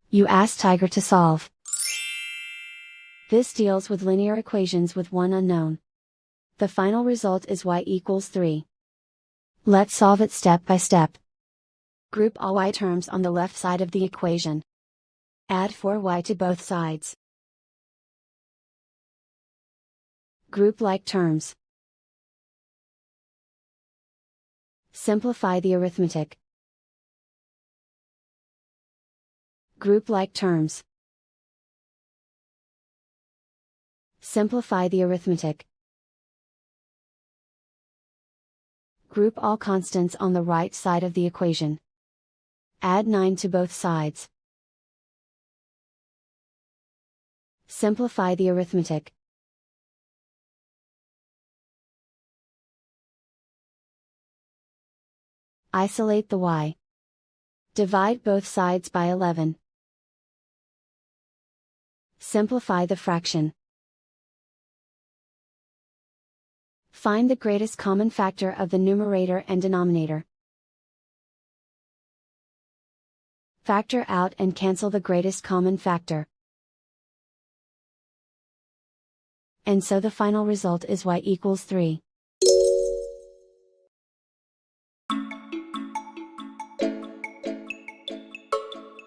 You ask Tiger to solve. This deals with linear equations with one unknown. The final result is y equals 3. Let's solve it step by step. Group all y terms on the left side of the equation. Add 4y to both sides. Group like terms. Simplify the arithmetic. Group like terms. Simplify the arithmetic. Group all constants on the right side of the equation. Add 9 to both sides. Simplify the arithmetic. Isolate the y. Divide both sides by 11. Simplify the fraction. Find the greatest common factor of the numerator and denominator. Factor out and cancel the greatest common factor. And so the final result is y equals 3.